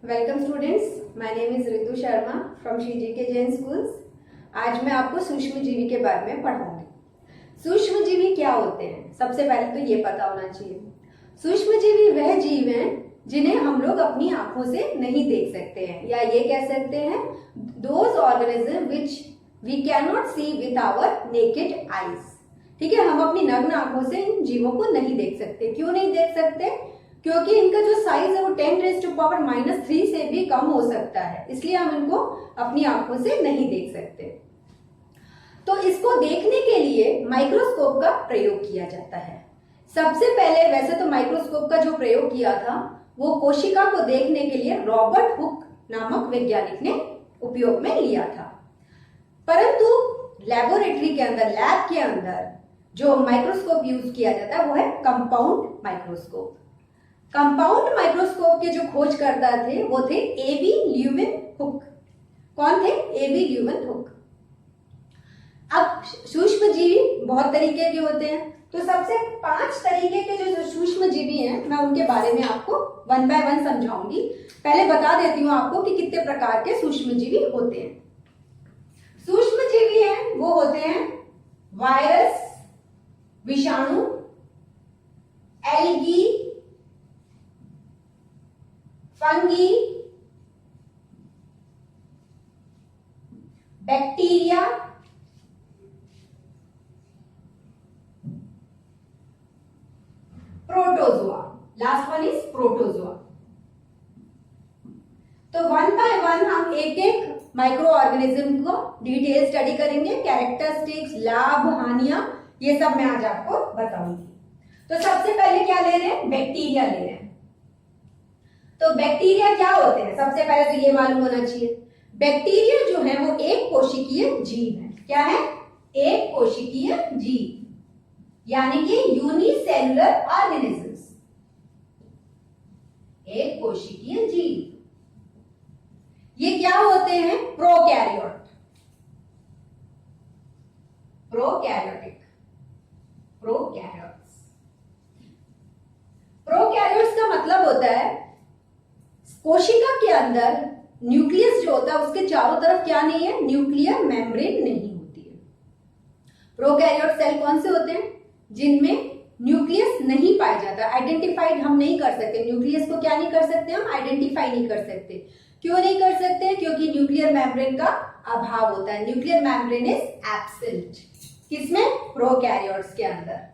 Welcome students, my name is Ritu Sharma from Shri GK Jain schools. आज मैं आपको सूक्ष्म जीवी के बारे में पढ़ाऊंगी। सूक्ष्म जीवी क्या होते हैं, सबसे पहले तो ये पता होना चाहिए। सूक्ष्म जीवी वह जीव हैं जिन्हें हम लोग अपनी आंखों से नहीं देख सकते हैं, या ये कह सकते हैं those organism which we can not see with our naked eyes. ठीक है, हम अपनी नग्न आंखों से इन जीवों को नहीं देख सकते। क्यों नहीं देख सकते? क्योंकि इनका जो साइज है वो 10⁻³ से भी कम हो सकता है, इसलिए हम इनको अपनी आंखों से नहीं देख सकते। तो इसको देखने के लिए माइक्रोस्कोप का प्रयोग किया जाता है। सबसे पहले वैसे तो माइक्रोस्कोप का जो प्रयोग किया था वो कोशिका को देखने के लिए रॉबर्ट हुक नामक वैज्ञानिक ने उपयोग में लिया था, परंतु लेबोरेटरी के अंदर, लैब के अंदर जो माइक्रोस्कोप यूज किया जाता है वो है कंपाउंड माइक्रोस्कोप। कंपाउंड माइक्रोस्कोप के जो खोजकर्ता थे वो थे एबी ल्यूविन हुक। कौन थे? एबी ल्यूविन हुक। अब सूक्ष्म जीवी बहुत तरीके के होते हैं, तो सबसे 5 तरीके के जो सूक्ष्म जीवी हैं मैं उनके बारे में आपको 1 बाय 1 समझाऊंगी। पहले बता देती हूँ आपको कि कितने प्रकार के सूक्ष्म जीवी होते हैं। सूक्ष्म जीवी हैं वो होते हैं वायरस, विषाणु, algae, fungi, bacteria, protozoa. Last one is protozoa. तो 1 बाय 1 हम एक एक माइक्रो ऑर्गेनिज्म को डिटेल स्टडी करेंगे। कैरेक्टरिस्टिक्स, लाभ, हानियां, ये सब मैं आज आपको बताऊंगी। तो सबसे पहले क्या ले रहे हैं? बैक्टीरिया ले रहे हैं। तो बैक्टीरिया क्या होते हैं? सबसे पहले तो ये मालूम होना चाहिए, बैक्टीरिया जो है वो एक कोशिकीय जीव है। क्या है? एक कोशिकीय जीव, यानी कि यूनिसेलुलर ऑर्गेनिजम्स, एक कोशिकीय जीव। ये क्या होते हैं? Prokaryote, prokaryotic, prokaryotes. प्रोकैरियोट्स का मतलब होता है कोशिका के अंदर न्यूक्लियस जो होता है उसके चारों तरफ क्या नहीं है? न्यूक्लियर मेम्ब्रेन नहीं होती है। प्रोकैरियोट सेल कौन से होते हैं? जिनमें न्यूक्लियस नहीं पाया जाता, आइडेंटिफाइड हम नहीं कर सकते। न्यूक्लियस को क्या नहीं कर सकते? हम आइडेंटिफाई नहीं कर सकते। क्यों नहीं कर सकते? क्योंकि न्यूक्लियर मेम्ब्रेन का अभाव होता है। Nuclear membrane is absent. किसमें? प्रोकैरियोट्स के अंदर।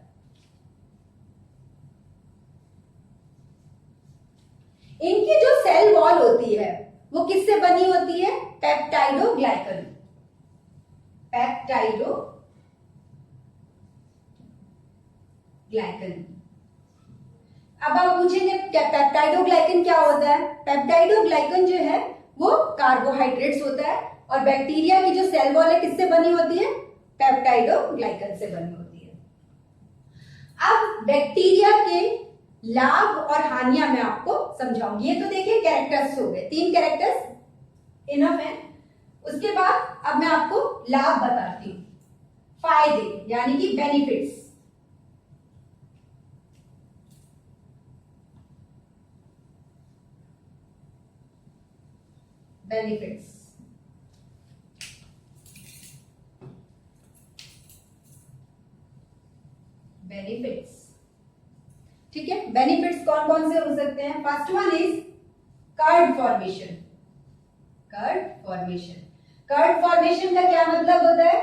इनकी जो सेल वॉल होती है वो किससे बनी होती है? Peptidoglycan, peptidoglycan. अब आप पूछेंगे पेप्टाइडोग्लाइकन क्या होता है? पेप्टाइडोग्लाइकन जो है वो कार्बोहाइड्रेट्स होता है, और बैक्टीरिया की जो सेल वॉल है किससे बनी होती है? पेप्टाइडोग्लाइकन से बनी होती है। अब बैक्टीरिया के लाभ और हानियां मैं आपको समझाऊंगी। ये तो देखिए कैरेक्टर्स हो गए, 3 कैरेक्टर्स इनफ है। उसके बाद अब मैं आपको लाभ बताती हूं, फायदे यानी कि बेनिफिट्स। बेनिफिट्स बेनिफिट्स ठीक है, बेनिफिट्स कौन कौन से हो सकते हैं? First one is curd formation. Curd formation, curd formation का क्या मतलब होता है?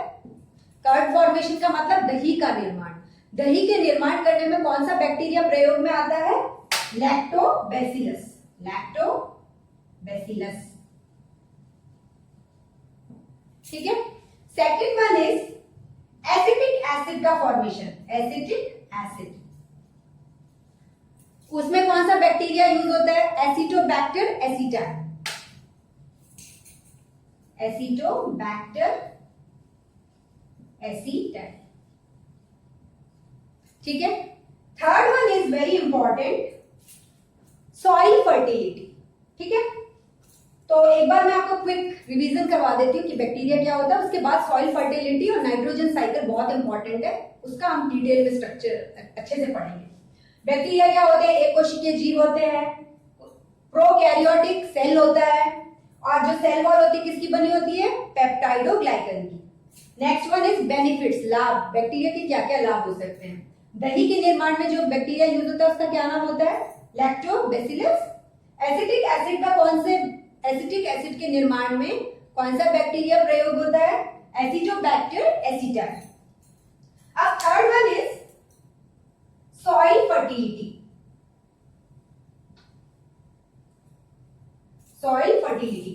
कर्ड फॉर्मेशन का मतलब दही का निर्माण। दही के निर्माण करने में कौन सा बैक्टीरिया प्रयोग में आता है? Lactobacillus, lactobacillus. ठीक है। Second one is acetic acid का फॉर्मेशन, एसिटिक एसिड। उसमें कौन सा बैक्टीरिया यूज होता है? Acetobacter aceti, Acetobacter aceti. ठीक है। Third one is very important, soil fertility. ठीक है, तो एक बार मैं आपको क्विक रिवीजन करवा देती हूँ कि बैक्टीरिया क्या होता है, उसके बाद सॉइल फर्टिलिटी और नाइट्रोजन साइकिल बहुत इंपॉर्टेंट है, उसका हम डिटेल में स्ट्रक्चर अच्छे से पढ़ेंगे। बैक्टीरिया क्या होते हैं? एक कोशिकीय जीव होते हैं। प्रोकैरियोटिक सेल होता है, और जो सेल वॉल होती है किसकी बनी होती है? पेप्टाइडोग्लाइकन की। नेक्स्ट वन इज बेनिफिट्स, लाभ। बैक्टीरिया के क्या क्या लाभ हो सकते हैं? दही के निर्माण में जो बैक्टीरिया यूज होता है उसका क्या नाम होता है? लैक्टोबैसिलस। एसिटिक एसिड का कौन से एसिटिक एसिड के निर्माण में कौन सा बैक्टीरिया प्रयोग होता है? एसिटोबैक्टर एसिटा। अब third one is soil fertility. Soil fertility,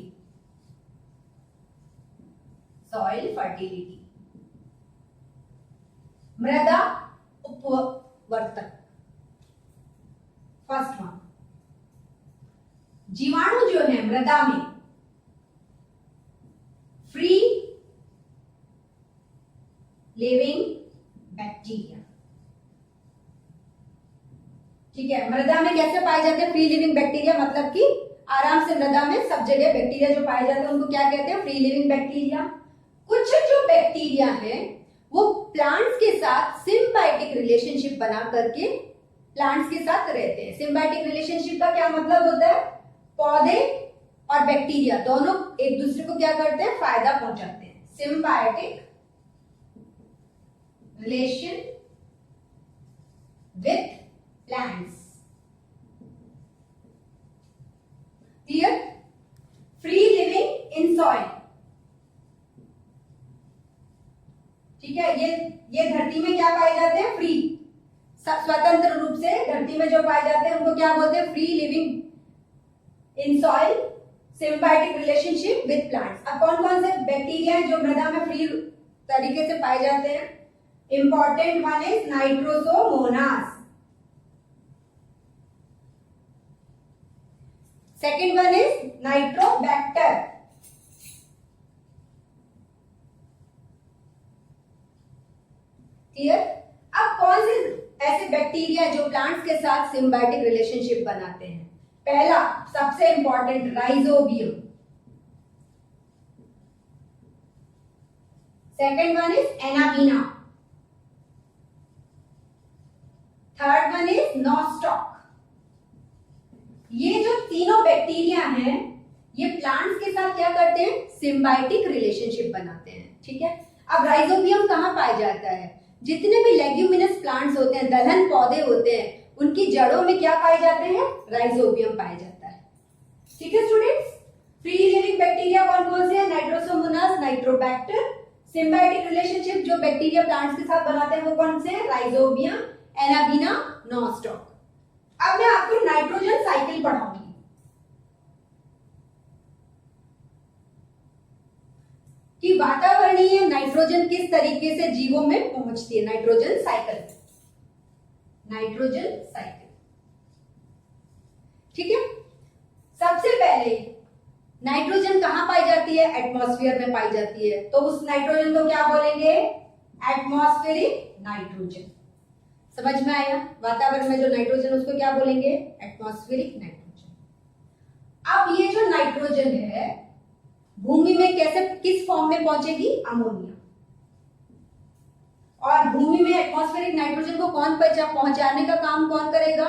soil fertility, मृदा उपवर्तक। फर्स्ट वन, जीवाणु जो है मृदा में फ्री लिविंग बैक्टीरिया, ठीक है। मृदा में कैसे पाए जाते हैं फ्री लिविंग बैक्टीरिया? मतलब कि आराम से मृदा में सब जगह बैक्टीरिया जो पाए जाते हैं उनको क्या कहते हैं? Free living bacteria. कुछ जो बैक्टीरिया है वो प्लांट्स के साथ सिम्बायोटिक रिलेशनशिप बना करके प्लांट्स के साथ रहते हैं। सिम्बायोटिक रिलेशनशिप का क्या मतलब होता है? पौधे और बैक्टीरिया दोनों एक दूसरे को क्या करते हैं? फायदा पहुंचाते हैं। Symbiotic relation with plants. Clear? Free living in soil, ठीक है। ये धरती में क्या पाए जाते हैं? फ्री, स्वतंत्र रूप से धरती में जो पाए जाते हैं उनको क्या बोलते हैं? Free living in soil, symbiotic relationship with plants. अब कौन कौन से बैक्टीरिया हैं जो मृदा में फ्री तरीके से पाए जाते हैं? Important one is Nitrosomonas. Second one is Nitrobacter. Clear? अब कौन से ऐसे बैक्टीरिया जो प्लांट्स के साथ सिम्बायोटिक रिलेशनशिप बनाते हैं? पहला सबसे important rhizobium. Second one is anabaena. Third one is nostoc. ये जो तीनों बैक्टीरिया हैं ये प्लांट्स के साथ क्या करते हैं? सिम्बायोटिक रिलेशनशिप बनाते हैं, ठीक है। अब राइजोबियम कहाँ पाया जाता है? जितने भी लेग्यूमिनस प्लांट्स होते हैं, दलहन पौधे होते हैं, उनकी जड़ों में क्या पाए जाते हैं? राइजोबियम पाया जाता है, ठीक है स्टूडेंट्स। फ्री लिविंग बैक्टीरिया कौन कौन से हैं? Nitrosomonas, Nitrobacter. सिम्बायोटिक रिलेशनशिप जो बैक्टीरिया प्लांट्स के साथ बनाते हैं वो कौन से हैं? Rhizobium, anabaena, nostoc. अब मैं आपको नाइट्रोजन साइकिल पढ़ाऊंगी। कि वातावरणीय नाइट्रोजन किस तरीके से जीवों में पहुंचती है। नाइट्रोजन साइकिल, नाइट्रोजन साइकिल, ठीक है। सबसे पहले नाइट्रोजन कहां पाई जाती है? एटमॉस्फेयर में पाई जाती है। तो उस नाइट्रोजन को क्या बोलेंगे? Atmospheric nitrogen. समझ में आया? वातावरण में जो नाइट्रोजन उसको क्या बोलेंगे? Atmospheric nitrogen. अब ये जो नाइट्रोजन है भूमि में कैसे किस फॉर्म में पहुंचेगी? अमोनिया। और भूमि में एटमॉस्फेरिक नाइट्रोजन को कौन पहुंचाने का काम कौन करेगा?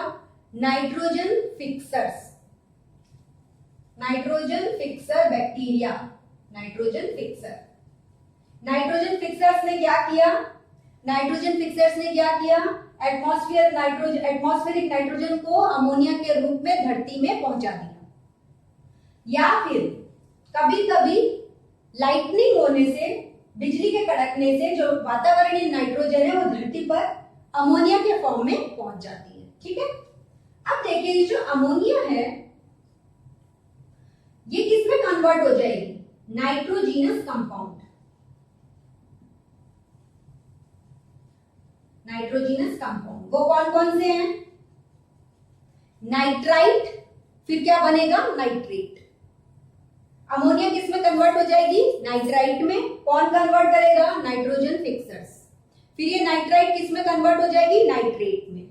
Nitrogen fixers, nitrogen fixer bacteria, nitrogen fixer. Nitrogen fixers ने क्या किया? नाइट्रोजन फिक्सर्स ने क्या किया? एटमॉस्फेरिक नाइट्रोजन को अमोनिया के रूप में धरती में पहुंचा दिया। या फिर कभी कभी लाइटनिंग होने से, बिजली के कड़कने से जो वातावरणीय नाइट्रोजन है वो धरती पर अमोनिया के फॉर्म में पहुंच जाती है, ठीक है। अब देखिए ये जो अमोनिया है ये किसमें कन्वर्ट हो जाएगी? Nitrogenous compound, nitrogenous compound. वो कौन कौन से हैं? नाइट्राइट, फिर क्या बनेगा? नाइट्रेट। अमोनिया किस में कन्वर्ट हो जाएगी? नाइट्राइट में। कौन कन्वर्ट करेगा? Nitrogen fixers. फिर ये नाइट्राइट किस में कन्वर्ट हो जाएगी? नाइट्रेट में,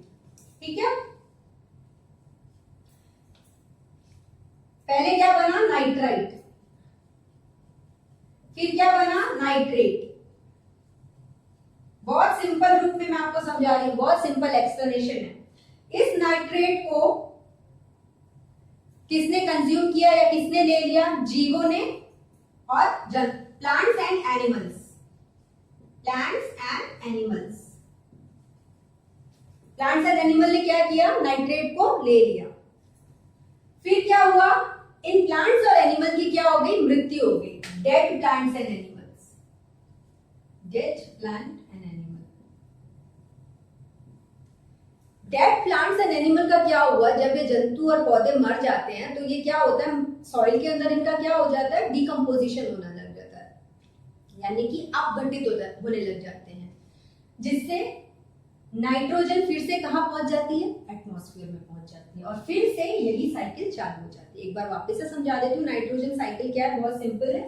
ठीक है। पहले क्या बना? नाइट्राइट, फिर क्या बना? नाइट्रेट। बहुत सिंपल रूप में मैं आपको समझा रही हूं, बहुत सिंपल एक्सप्लेनेशन है। इस नाइट्रेट को किसने कंज्यूम किया या किसने ले लिया? जीवों ने और plants and animals. Plants and animals, plants and animal ने क्या किया? नाइट्रेट को ले लिया। फिर क्या हुआ? इन प्लांट्स और एनिमल की क्या हो गई? मृत्यु हो गई। Dead plants and animals, dead plant and animal. Dead plants and animal का क्या हुआ? जब ये जंतु और पौधे मर जाते हैं तो ये क्या होता है? सॉइल के अंदर इनका क्या हो जाता है? डिकम्पोजिशन होना लग जाता है, यानी कि अपघटित होने लग जाते हैं, जिससे नाइट्रोजन फिर से कहां पहुंच जाती है? एटमॉस्फेयर में पहुंच जाती है, और फिर से यही साइकिल चालू हो जाती है। एक बार वापस से समझा देती हूँ नाइट्रोजन साइकिल क्या है, बहुत सिंपल है।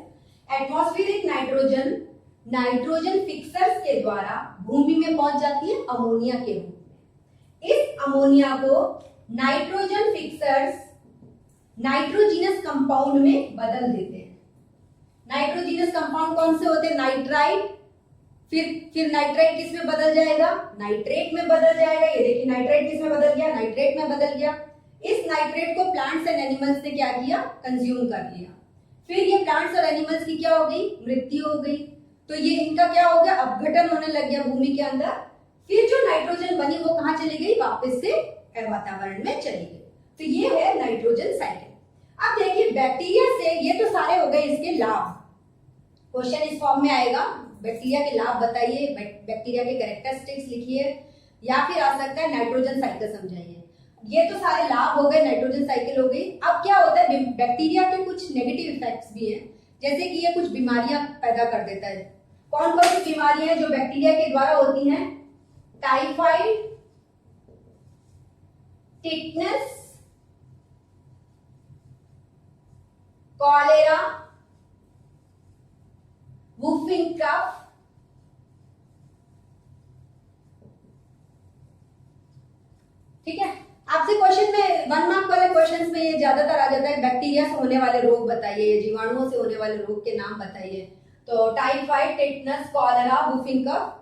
एटमॉस्फेरिक नाइट्रोजन नाइट्रोजन फिक्सर्स के द्वारा भूमि में पहुंच जाती है अमोनिया के रूप में। इस अमोनिया को नाइट्रोजन फिक्सर्स नाइट्रोजीनस कंपाउंड में बदल देते हैं। नाइट्रोजीनस कंपाउंड कौन से होते हैं? नाइट्राइट। फिर नाइट्राइट किस में बदल जाएगा? नाइट्रेट में बदल जाएगा। ये देखिए नाइट्राइट किस में बदल गया? नाइट्रेट में बदल गया। इस नाइट्रेट को प्लांट्स एंड एनिमल्स ने क्या किया? कंज्यूम कर लिया। फिर ये प्लांट्स और एनिमल्स की क्या हो गई? मृत्यु हो गई। तो ये इनका क्या हो गया? अपघटन होने लग गया भूमि के अंदर। फिर जो नाइट्रोजन बनी वो कहां चली गई? वापस से वातावरण में चली गई। तो ये है नाइट्रोजन साइकिल। अब देखिए बैक्टीरिया से, ये तो सारे हो गए इसके लाभ। क्वेश्चन इस फॉर्म में आएगा, बैक्टीरिया के लाभ बताइए, बैक्टीरिया के कैरेक्टरिस्टिक्स लिखिए, या फिर आ सकता है नाइट्रोजन साइकिल समझाइए। ये तो सारे लाभ हो गए, नाइट्रोजन साइकिल हो गई। अब क्या होता है? बैक्टीरिया के कुछ नेगेटिव इफेक्ट्स भी हैं, जैसे कि ये कुछ बीमारियां पैदा कर देता है। कौन कौन सी बीमारियां हैं जो बैक्टीरिया के द्वारा होती हैं? टाइफाइड, टिटनस, कॉलेरा, वुफिंग कफ, ठीक है। आपसे क्वेश्चन में 1 मार्क वाले क्वेश्चंस में ये ज्यादातर आ जाता है, बैक्टीरिया से होने वाले रोग बताइए, जीवाणुओं से होने वाले रोग के नाम बताइए। तो टाइफाइड, टिटनस, कॉलेरा, वुफिंग कफ,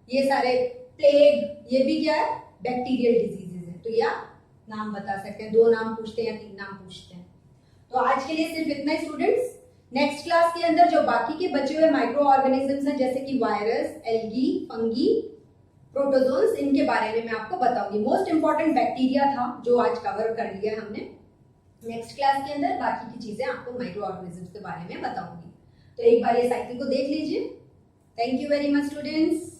ये सारे, प्लेग, ये भी क्या है? बैक्टीरियल डिजीजेज है। तो या नाम बता सकते हैं, 2 नाम पूछते हैं या 3 नाम पूछते हैं। तो आज के लिए सिर्फ इतना ही स्टूडेंट्स। नेक्स्ट क्लास के अंदर जो बाकी के बचे हुए माइक्रो ऑर्गेनिजम्स हैं, जैसे कि वायरस, एल्गी, फंगी, प्रोटोजोन्स, इनके बारे में मैं आपको बताऊंगी। मोस्ट इंपॉर्टेंट बैक्टीरिया था जो आज कवर कर लिया हमने। नेक्स्ट क्लास के अंदर बाकी की चीजें आपको माइक्रो ऑर्गेनिजम्स के बारे में बताऊंगी। तो एक बार ये साइकिल को देख लीजिए। Thank you very much students.